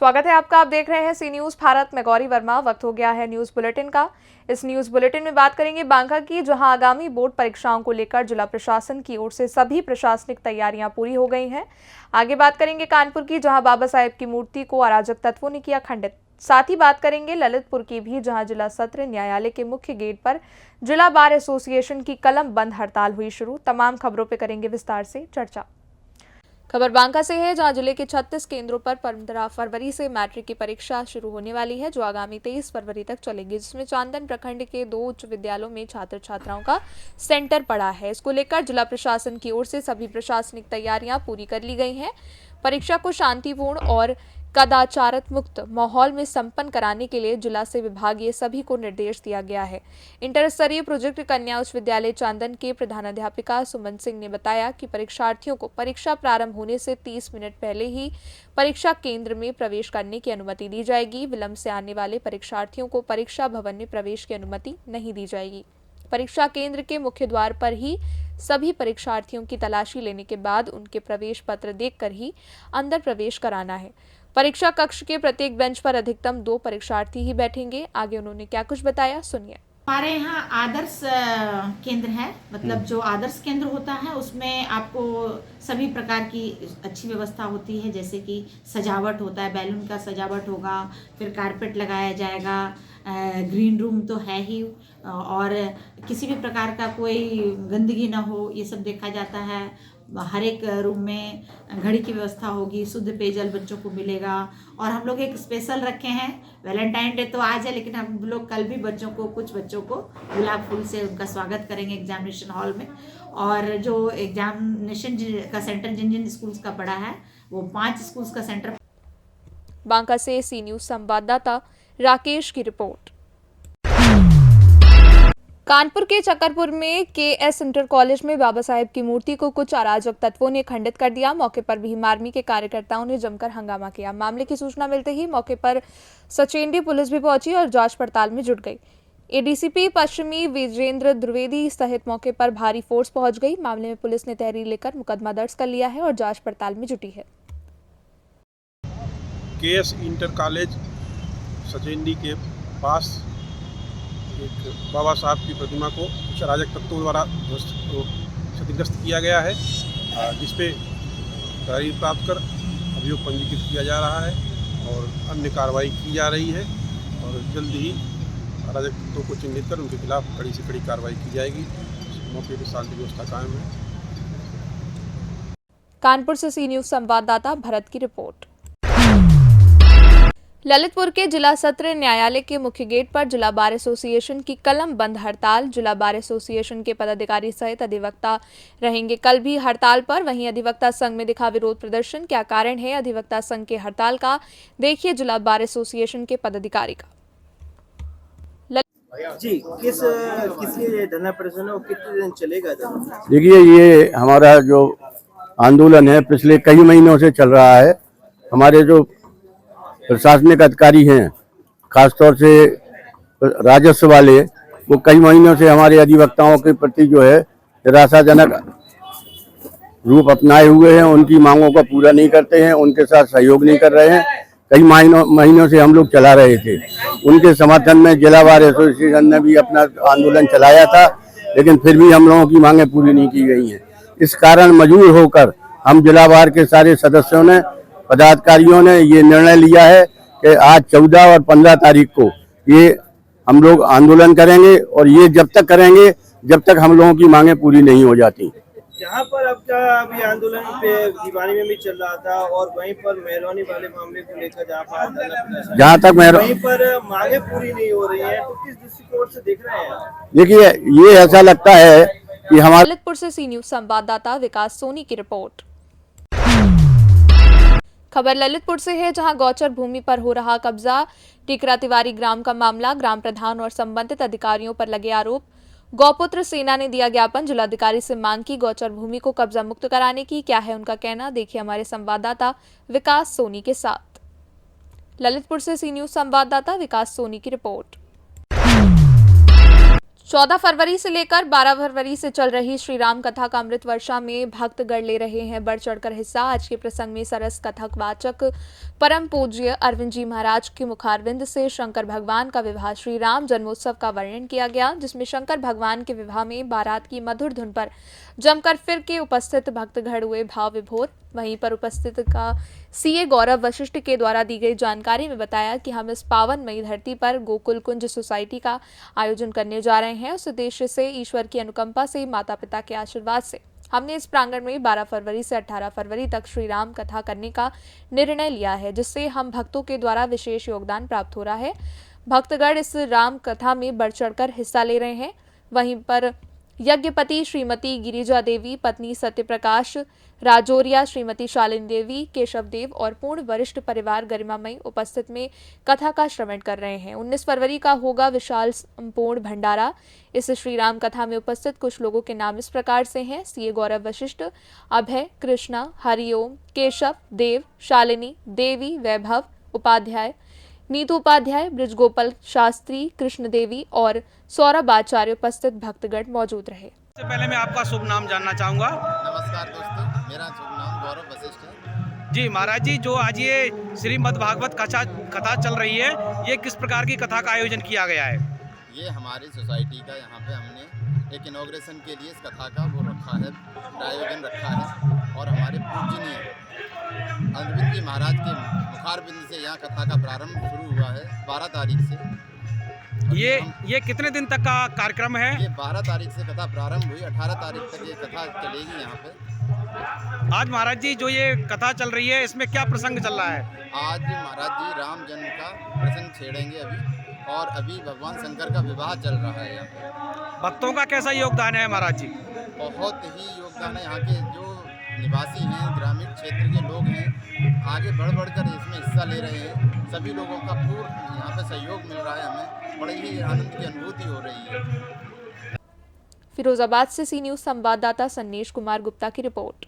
स्वागत है आपका। आप देख रहे हैं सी न्यूज भारत में गौरी वर्मा। वक्त हो गया है न्यूज बुलेटिन का। इस न्यूज बुलेटिन में बात करेंगे बांका की, जहां आगामी बोर्ड परीक्षाओं को लेकर जिला प्रशासन की ओर से सभी प्रशासनिक तैयारियां पूरी हो गई हैं। आगे बात करेंगे कानपुर की, जहां बाबा साहेब की मूर्ति को अराजक तत्वों ने किया खंडित। साथ ही बात करेंगे ललितपुर की भी, जहां जिला सत्र न्यायालय के मुख्य गेट पर जिला बार एसोसिएशन की कलम बंद हड़ताल हुई शुरू। तमाम खबरों पर करेंगे विस्तार से चर्चा। खबर बांका से है, जहां जिले के 36 केंद्रों पर 15 फरवरी से मैट्रिक की परीक्षा शुरू होने वाली है, जो आगामी 23 फरवरी तक चलेगी, जिसमें चांदन प्रखंड के 2 उच्च विद्यालयों में छात्र छात्राओं का सेंटर पड़ा है। इसको लेकर जिला प्रशासन की ओर से सभी प्रशासनिक तैयारियां पूरी कर ली गई हैं। परीक्षा को शांतिपूर्ण और कदाचारत मुक्त माहौल में संपन्न कराने के लिए जिला से विभागीय सभी को निर्देश दिया गया है। इंटर स्तरीय प्रोजेक्ट कन्या उच्च विद्यालय चांदन के प्रधानाध्यापिका सुमन सिंह ने बताया कि परीक्षार्थियों को परीक्षा प्रारंभ होने से 30 मिनट पहले ही परीक्षा केंद्र में प्रवेश करने की अनुमति दी जाएगी। विलंब से आने वाले परीक्षार्थियों को परीक्षा भवन में प्रवेश की अनुमति नहीं दी जाएगी। परीक्षा केंद्र के मुख्य द्वार पर ही सभी परीक्षार्थियों की तलाशी लेने के बाद उनके प्रवेश पत्र देखकर ही अंदर प्रवेश कराना है। परीक्षा कक्ष के प्रत्येक बेंच पर अधिकतम 2 परीक्षार्थी ही बैठेंगे। आगे उन्होंने क्या कुछ बताया, सुनिए। हमारे यहाँ आदर्श केंद्र है, मतलब जो आदर्श केंद्र होता है उसमें आपको सभी प्रकार की अच्छी व्यवस्था होती है, जैसे कि सजावट होता है, बैलून का सजावट होगा, फिर कारपेट लगाया जाएगा, ग्रीन रूम तो है ही, और किसी भी प्रकार का कोई गंदगी ना हो ये सब देखा जाता है। हर एक रूम में घड़ी की व्यवस्था होगी, शुद्ध पेयजल बच्चों को मिलेगा। और हम लोग एक स्पेशल रखे हैं, वैलेंटाइन डे तो आज है, लेकिन हम लोग कल भी कुछ बच्चों को गुलाब फूल से उनका स्वागत करेंगे एग्जामिनेशन हॉल में। और जो एग्जामिनेशन का सेंटर जिन जिन स्कूल्स का पड़ा है वो 5 स्कूल्स का सेंटर। बांका से सी न्यूज संवाददाता राकेश की रिपोर्ट। कानपुर के चक्करपुर में KS इंटर कॉलेज में बाबा साहेब की मूर्ति को कुछ अराजक तत्वों ने खंडित कर दिया। मौके पर भीम आर्मी के कार्यकर्ताओं ने जमकर हंगामा किया। मामले की सूचना मिलते ही मौके पर सचेंडी पुलिस भी पहुंची और जांच पड़ताल में जुट गई। ADCP पश्चिमी विजेंद्र द्विवेदी सहित मौके पर भारी फोर्स पहुंच गई। मामले में पुलिस ने तहरीर लेकर मुकदमा दर्ज कर लिया है और जांच पड़ताल में जुटी है। KS इंटर कॉलेज सचेंडी के पास एक बाबा साहब की प्रतिमा को कुछ अराजक तत्वों द्वारा क्षतिग्रस्त किया गया है, जिसपे तहरीर प्राप्त कर अभियोग पंजीकृत किया जा रहा है और अन्य कार्रवाई की जा रही है। और जल्द ही अराजक तत्वों को चिन्हित कर उनके खिलाफ कड़ी से कड़ी कार्रवाई की जाएगी। मौके पर शांति व्यवस्था कायम है। कानपुर से सी न्यूज संवाददाता भरत की रिपोर्ट। ललितपुर के जिला सत्र न्यायालय के मुख्य गेट पर जिला बार एसोसिएशन की कलम बंद हड़ताल। जिला बार एसोसिएशन के पदाधिकारी सहित अधिवक्ता रहेंगे कल भी हड़ताल पर। वहीं अधिवक्ता संघ में दिखा विरोध प्रदर्शन। क्या कारण है अधिवक्ता संघ के हड़ताल का, देखिए जिला बार एसोसिएशन के पदाधिकारी का। जी, किस लिए धरना प्रदर्शन है और कितने दिन चलेगा? देखिए, ये हमारा जो आंदोलन है पिछले कई महीनों से चल रहा है। हमारे जो प्रशासनिक अधिकारी हैं, खासतौर से राजस्व वाले, वो कई महीनों से हमारे अधिवक्ताओं के प्रति जो है निराशाजनक रूप अपनाए हुए हैं। उनकी मांगों को पूरा नहीं करते हैं, उनके साथ सहयोग नहीं कर रहे हैं। कई महीनों से हम लोग चला रहे थे। उनके समर्थन में जिला बार एसोसिएशन ने भी अपना आंदोलन चलाया था, लेकिन फिर भी हम लोगों की मांगें पूरी नहीं की गई हैं। इस कारण मजबूर होकर हम जिला बार के सारे सदस्यों ने, पदाधिकारियों ने ये निर्णय लिया है कि आज 14 और 15 तारीख को ये हम लोग आंदोलन करेंगे, और ये जब तक करेंगे जब तक हम लोगों की मांगें पूरी नहीं हो जाती। जहाँ पर आपका अभी आंदोलन पे दीवानी में भी चल रहा था, और वहीं पर मेहरबानी वाले मामले को लेकर जहाँ तक वहीं पर मांगे पूरी नहीं हो रही है, तो किस दृष्टिकोण से देख रहे हैं? देखिए, ये ऐसा लगता है कि हमारे ललितपुर से सी न्यूज संवाददाता विकास सोनी की रिपोर्ट। खबर ललितपुर से है, जहां गौचर भूमि पर हो रहा कब्जा। टिकरा तिवारी ग्राम का मामला, ग्राम प्रधान और संबंधित अधिकारियों पर लगे आरोप। गौपुत्र सेना ने दिया ज्ञापन, जिलाधिकारी से मांग की गौचर भूमि को कब्जा मुक्त कराने की। क्या है उनका कहना, देखिए हमारे संवाददाता विकास सोनी के साथ। ललितपुर से सी न्यूज संवाददाता विकास सोनी की रिपोर्ट। 14 फरवरी से लेकर 12 फरवरी से चल रही श्री राम कथा का अमृत वर्षा में भक्तगण ले रहे हैं बढ़ चढ़कर हिस्सा। आज के प्रसंग में सरस कथक वाचक परम पूज्य अरविंद जी महाराज के मुखारविंद से शंकर भगवान का विवाह श्री राम जन्मोत्सव का वर्णन किया गया, जिसमें शंकर भगवान के विवाह में बारात की मधुर धुन पर जमकर फिर के उपस्थित भक्तगण हुए भाव विभोर। वहीं पर उपस्थित का सीए गौरव वशिष्ठ के द्वारा दी गई जानकारी में बताया कि हम इस पावनमयी धरती पर गोकुल कुंज सोसाइटी का आयोजन करने जा रहे हैं। उस उद्देश्य से ईश्वर की अनुकंपा से, माता पिता के आशीर्वाद से हमने इस प्रांगण में 12 फरवरी से 18 फरवरी तक श्री राम कथा करने का निर्णय लिया है, जिससे हम भक्तों के द्वारा विशेष योगदान प्राप्त हो रहा है। भक्तगण इस राम कथा में बढ़ चढ़कर हिस्सा ले रहे हैं। वहीं पर यज्ञपति श्रीमती गिरिजा देवी, पत्नी सत्यप्रकाश राजौरिया, श्रीमती शालिनी देवी, केशव देव और पूर्ण वरिष्ठ परिवार गरिमामयी उपस्थित में कथा का श्रवण कर रहे हैं। 19 फरवरी का होगा विशाल संपूर्ण भंडारा। इस श्री राम कथा में उपस्थित कुछ लोगों के नाम इस प्रकार से हैं: सीए गौरव वशिष्ठ, अभय, कृष्णा, हरिओम, केशव देव, शालिनी देवी, वैभव उपाध्याय, नीतू उपाध्याय, ब्रिजगोपाल शास्त्री, कृष्ण देवी और सौरभ आचार्य उपस्थित भक्तगण मौजूद रहे। सबसे पहले मैं आपका शुभ नाम जानना चाहूँगा। नमस्कार दोस्तों, मेरा शुभ नाम गौरव वशिष्ठ है। जी महाराज जी, जो आज ये श्रीमद् भागवत कथा चल रही है, ये किस प्रकार की कथा का आयोजन किया गया है? ये हमारी सोसाइटी का यहाँ पे हमने एक इनॉग्रेशन के लिए इस कथा का वो रखा है, आयोजन रखा है। और हमारे पूजनीय अरविंद जी महाराज के मुखारबिंद से यहाँ कथा का प्रारंभ शुरू हुआ है 12 तारीख से। ये कितने दिन तक का कार्यक्रम है? ये 12 तारीख से कथा प्रारंभ हुई, 18 तारीख तक ये कथा चलेगी यहाँ पे। आज महाराज जी जो ये कथा चल रही है, इसमें क्या प्रसंग चल रहा है? आज महाराज जी राम जन्म का प्रसंग छेड़ेंगे अभी, और अभी भगवान शंकर का विवाह चल रहा है यहाँ पे। भक्तों का कैसा योगदान है महाराज जी? बहुत ही योगदान है। यहाँ के जो निवासी हैं, ग्रामीण क्षेत्र के लोग हैं, आगे बढ़ कर इसमें हिस्सा ले रहे हैं। सभी लोगों का पूर्ण यहाँ पे सहयोग मिल रहा है, हमें बड़ी ही आनंद की अनुभूति हो रही है। फिरोजाबाद से सी न्यूज संवाददाता सन्नेश कुमार गुप्ता की रिपोर्ट।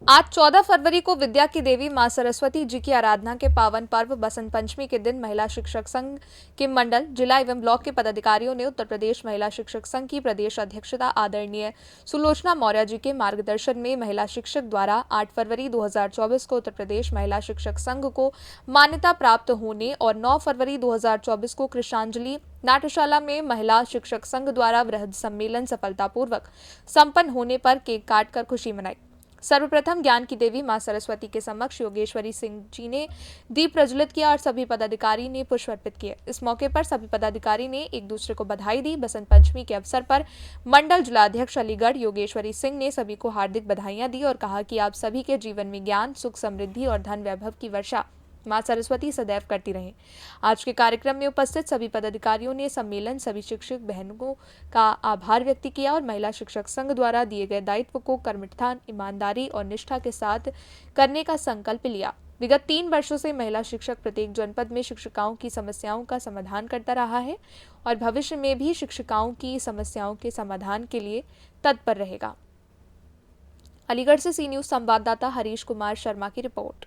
आज 14 फरवरी को विद्या की देवी मां सरस्वती जी की आराधना के पावन पर्व बसंत पंचमी के दिन महिला शिक्षक संघ के मंडल, जिला एवं ब्लॉक के पदाधिकारियों ने उत्तर प्रदेश महिला शिक्षक संघ की प्रदेश अध्यक्षता आदरणीय सुलोचना मौर्य जी के मार्गदर्शन में महिला शिक्षक द्वारा 8 फरवरी 2024 को उत्तर प्रदेश महिला शिक्षक संघ को मान्यता प्राप्त होने और 9 फरवरी 2024 को कृष्णांजलि नाट्यशाला में महिला शिक्षक संघ द्वारा वृहद सम्मेलन सफलतापूर्वक संपन्न होने पर केक काटकर खुशी मनाई। सर्वप्रथम ज्ञान की देवी मां सरस्वती के समक्ष योगेश्वरी सिंह जी ने दीप प्रज्वलित किया और सभी पदाधिकारी ने पुष्प अर्पित किए। इस मौके पर सभी पदाधिकारी ने एक दूसरे को बधाई दी। बसंत पंचमी के अवसर पर मंडल जिलाध्यक्ष अलीगढ़ योगेश्वरी सिंह ने सभी को हार्दिक बधाइयां दी और कहा कि आप सभी के जीवन में ज्ञान, सुख, समृद्धि और धन वैभव की वर्षा मां सरस्वती सदैव करती रहें। आज के कार्यक्रम में उपस्थित सभी पदाधिकारियों ने सम्मेलन सभी शिक्षक बहनों का आभार व्यक्त किया और महिला शिक्षक संघ द्वारा दिए गए दायित्व को कर्मठान, ईमानदारी और निष्ठा के साथ करने का संकल्प लिया। विगत 3 वर्षों से महिला शिक्षक प्रत्येक जनपद में शिक्षिकाओं की समस्याओं का समाधान करता रहा है और भविष्य में भी शिक्षिकाओं की समस्याओं के समाधान के लिए तत्पर रहेगा। अलीगढ़ से सी न्यूज संवाददाता हरीश कुमार शर्मा की रिपोर्ट।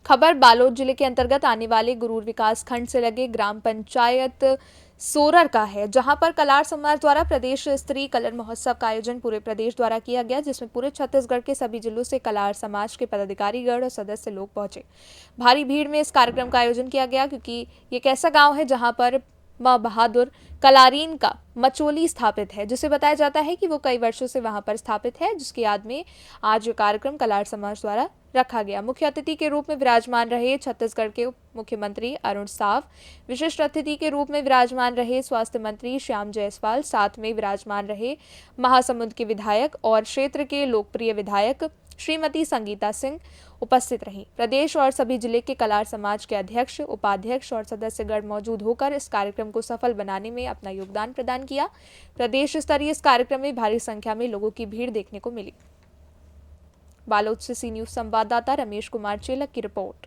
खबर बालोद जिले के अंतर्गत आने वाले गुरूर विकास खंड से लगे ग्राम पंचायत सोरर का है, जहां पर कलार समाज द्वारा प्रदेश स्तरीय कलर महोत्सव का आयोजन पूरे प्रदेश द्वारा किया गया, जिसमें पूरे छत्तीसगढ़ के सभी जिलों से कलार समाज के पदाधिकारीगण और सदस्य लोग पहुंचे। भारी भीड़ में इस कार्यक्रम का आयोजन किया गया क्योंकि ये एक ऐसा गाँव है जहाँ पर मां बहादुर कलारीन का मचोली स्थापित है, जिसे बताया जाता है कि वो कई वर्षों से वहां पर स्थापित है, जिसकी याद में आज कार्यक्रम कलार समाज द्वारा रखा गया। मुख्य अतिथि के रूप में विराजमान रहे छत्तीसगढ़ के उप मुख्यमंत्री अरुण साव, विशिष्ट अतिथि के रूप में विराजमान रहे स्वास्थ्य मंत्री श्याम जायसवाल, साथ में विराजमान रहे महासमुंद के विधायक और क्षेत्र के लोकप्रिय विधायक श्रीमती संगीता सिंह उपस्थित रहीं। प्रदेश और सभी जिले के कलार समाज के अध्यक्ष, उपाध्यक्ष और सदस्यगण मौजूद होकर इस कार्यक्रम को सफल बनाने में अपना योगदान प्रदान किया। प्रदेश स्तरीय इस कार्यक्रम में भारी संख्या में लोगों की भीड़ देखने को मिली। बालोद से सी न्यूज संवाददाता रमेश कुमार चेलक की रिपोर्ट।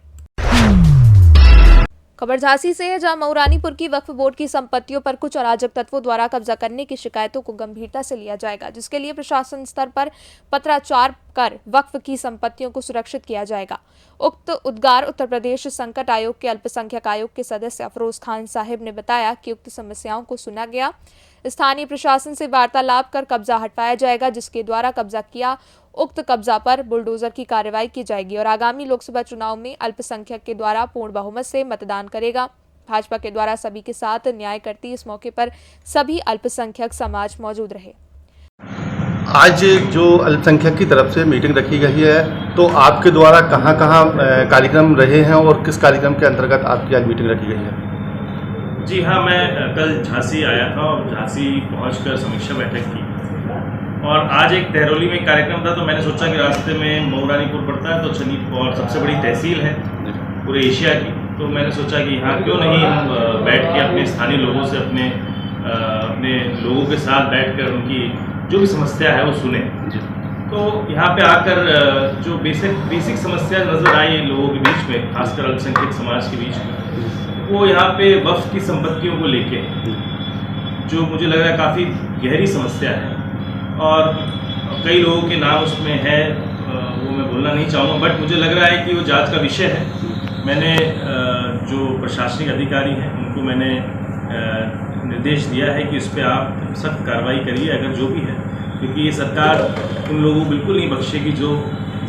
खबर झांसी से है, जहां मऊरानीपुर की वक्फ बोर्ड की संपत्तियों पर कुछ अराजक तत्वों द्वारा कब्जा करने की शिकायतों को गंभीरता से लिया जाएगा, जिसके लिए प्रशासन स्तर पर पत्राचार कर वक्फ की संपत्तियों को सुरक्षित किया जाएगा। उक्त उद्गार उत्तर प्रदेश संकट आयोग के अल्पसंख्यक आयोग के सदस्य अफरोज खान साहिब ने बताया कि उक्त समस्याओं को सुना गया। स्थानीय प्रशासन से वार्तालाप कर कब्जा हटवाया जाएगा, जिसके द्वारा कब्जा किया उक्त कब्जा पर बुलडोजर की कार्रवाई की जाएगी और आगामी लोकसभा चुनाव में अल्पसंख्यक के द्वारा पूर्ण बहुमत से मतदान करेगा। भाजपा के द्वारा सभी के साथ न्याय करती इस मौके पर सभी अल्पसंख्यक समाज मौजूद रहे। आज जो अल्पसंख्यक की तरफ से मीटिंग रखी गई है, तो आपके द्वारा कहाँ कहाँ कार्यक्रम रहे हैं और किस कार्यक्रम के अंतर्गत आपकी आज मीटिंग रखी गई है? जी हाँ, मैं कल झांसी आया था और झांसी पहुंचकर समीक्षा बैठक की और आज एक तहरौली में कार्यक्रम था, तो मैंने सोचा कि रास्ते में मऊरानीपुर पड़ता है तो छनी और सबसे बड़ी तहसील है पूरे एशिया की, तो मैंने सोचा कि यहाँ क्यों नहीं हम बैठ के अपने स्थानीय लोगों से अपने लोगों के साथ बैठकर उनकी जो भी समस्या है वो सुने। तो यहाँ पे आकर जो बेसिक समस्या नज़र आई लोगों के बीच में, खासकर अल्पसंख्यक समाज के बीच में, वो यहाँ पे वक्फ की संपत्तियों को लेके जो मुझे लग रहा है काफ़ी गहरी समस्या है और कई लोगों के नाम उसमें है, वो मैं बोलना नहीं चाहूँगा, बट मुझे लग रहा है कि वो जांच का विषय है। मैंने जो प्रशासनिक अधिकारी हैं उनको मैंने निर्देश दिया है कि इस पर आप सख्त कार्रवाई करिए अगर जो भी है, क्योंकि ये सरकार उन लोगों को बिल्कुल नहीं बख्शेगी जो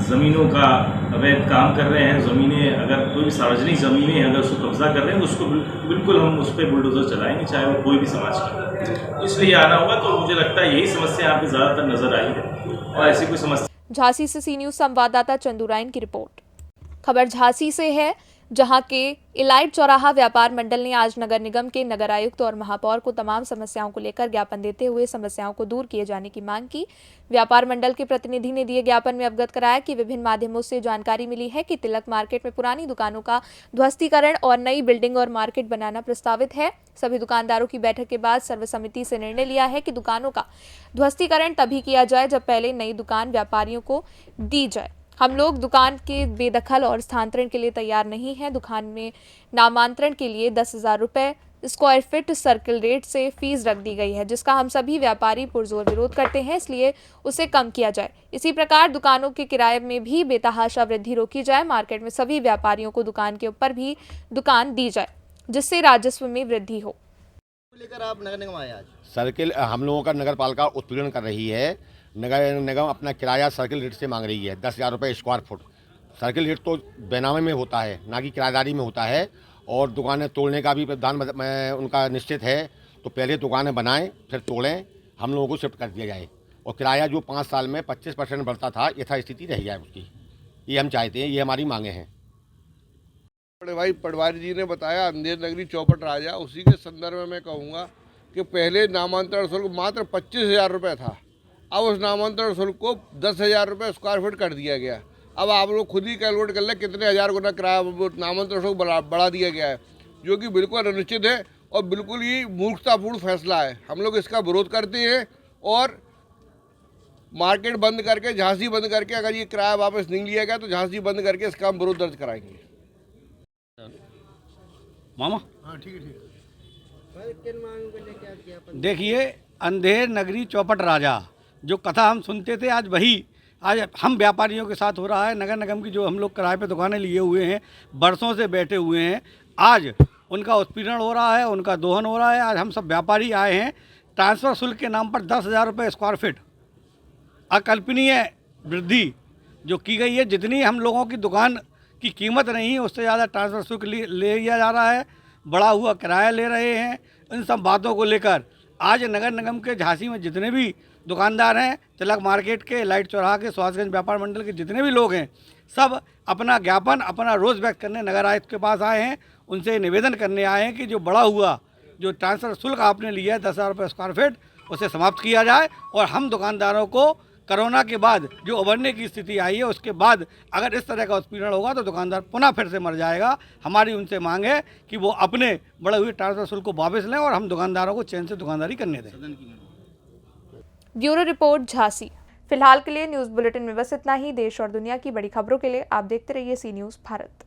ज़मीनों का अवैध काम कर रहे हैं। ज़मीनें अगर कोई भी सार्वजनिक ज़मीनें अगर उसको कब्जा कर रहे हैं तो उसको बिल्कुल हम उस पर बुलडोज़र चलाएंगे, चाहे वो कोई भी समाज का। इसलिए आना हुआ, तो मुझे लगता है यही समस्या यहाँ पे ज़्यादातर नज़र आई है और ऐसी कोई समस्या। झांसी से सी न्यूज़ संवाददाता चंदू राइन की रिपोर्ट। खबर झांसी से है, जहां के इलाइट चौराहा व्यापार मंडल ने आज नगर निगम के नगर आयुक्त और महापौर को तमाम समस्याओं को लेकर ज्ञापन देते हुए समस्याओं को दूर किए जाने की मांग की। व्यापार मंडल के प्रतिनिधि ने दिए ज्ञापन में अवगत कराया कि विभिन्न माध्यमों से जानकारी मिली है कि तिलक मार्केट में पुरानी दुकानों का ध्वस्तीकरण और नई बिल्डिंग और मार्केट बनाना प्रस्तावित है। सभी दुकानदारों की बैठक के बाद सर्वसम्मति से निर्णय लिया है कि दुकानों का ध्वस्तीकरण तभी किया जाए जब पहले नई दुकान व्यापारियों को दी जाए। हम लोग दुकान के बेदखल और स्थानांतरण के लिए तैयार नहीं हैं। दुकान में नामांतरण के लिए 10,000 रुपये स्क्वायर फीट सर्किल रेट से फीस रख दी गई है, जिसका हम सभी व्यापारी पुरजोर विरोध करते हैं, इसलिए उसे कम किया जाए। इसी प्रकार दुकानों के किराए में भी बेतहाशा वृद्धि रोकी जाए। मार्केट में सभी व्यापारियों को दुकान के ऊपर भी दुकान दी जाए, जिससे राजस्व में वृद्धि हो। लेकर आप नगर निगम आए आज? सर्किल हम लोगों का नगर पालिका उत्पीड़न कर रही है। नगर निगम अपना किराया सर्किल रेट से मांग रही है, 10,000 रुपये स्क्वायर फुट। सर्किल रेट तो बेनामे में होता है, ना कि किराएदारी में होता है, और दुकानें तोड़ने का भी प्रावधान उनका निश्चित है। तो पहले दुकानें बनाएं, फिर तोड़ें, हम लोगों को शिफ्ट कर दिया जाए, और किराया जो 5 साल में 25% बढ़ता था, यथास्थिति रह जाए उसकी। ये हम चाहते हैं, ये हमारी मांगे हैं। बड़े भाई पटवारी जी ने बताया, अंधेर नगरी चौपट राजा, उसी के संदर्भ में मैं कहूँगा कि पहले नामांतरण शुल्क मात्र 25,000 रुपये था। अब उस नामांतरण शुल्क को 10,000 रुपये स्क्वायर फीट कर दिया गया। अब आप लोग खुद ही कैलकुलेट कर लें कितने हज़ार गुना किराया नामांतरण शुल्क बढ़ा दिया गया है, जो कि बिल्कुल अनुचित है और बिल्कुल ही मूर्खतापूर्ण फैसला है। हम लोग इसका विरोध करते हैं और मार्केट बंद करके, झांसी बंद करके, अगर ये किराया वापस नहीं लिया गया तो झांसी बंद करके इसका हम विरोध दर्ज कराएंगे। मामा हाँ ठीक है। देखिए, अंधेर नगरी चौपट राजा जो कथा हम सुनते थे, आज हम व्यापारियों के साथ हो रहा है। नगर निगम की जो हम लोग किराए पे दुकानें लिए हुए हैं, बरसों से बैठे हुए हैं, आज उनका उत्पीड़न हो रहा है, उनका दोहन हो रहा है। आज हम सब व्यापारी आए हैं। ट्रांसफ़र शुल्क के नाम पर 10,000 रुपये स्क्वायर फीट अकल्पनीय वृद्धि जो की गई है। जितनी हम लोगों की दुकान की कीमत नहीं है, उससे ज़्यादा ट्रांसफ़र शुल्क ले लिया जा रहा है, बढ़ा हुआ किराया ले रहे हैं। इन सब बातों को लेकर आज नगर निगम के झांसी में जितने भी दुकानदार हैं, तिलक मार्केट के, लाइट चौराहा के, सुहासगंज व्यापार मंडल के जितने भी लोग हैं, सब अपना ज्ञापन, अपना रोष व्यक्त करने नगर आयुक्त के पास आए हैं। उनसे निवेदन करने आए हैं कि जो बढ़ा हुआ जो ट्रांसफ़र शुल्क आपने लिया है 10,000 रुपये स्क्वायर फीट, उसे समाप्त किया जाए। और हम दुकानदारों को कोरोना के बाद जो उभरने की स्थिति आई है, उसके बाद अगर इस तरह का उत्पीड़न होगा तो दुकानदार पुनः फिर से मर जाएगा। हमारी उनसे मांग है कि वो अपने बढ़े हुए ट्रांसफ़र शुल्क को वापस लें और हम दुकानदारों को चैन से दुकानदारी करने दें। Bureau report Jhansi. फिलहाल के लिए न्यूज़ बुलेटिन में बस इतना ही। देश और दुनिया की बड़ी खबरों के लिए आप देखते रहिए सी न्यूज़ भारत।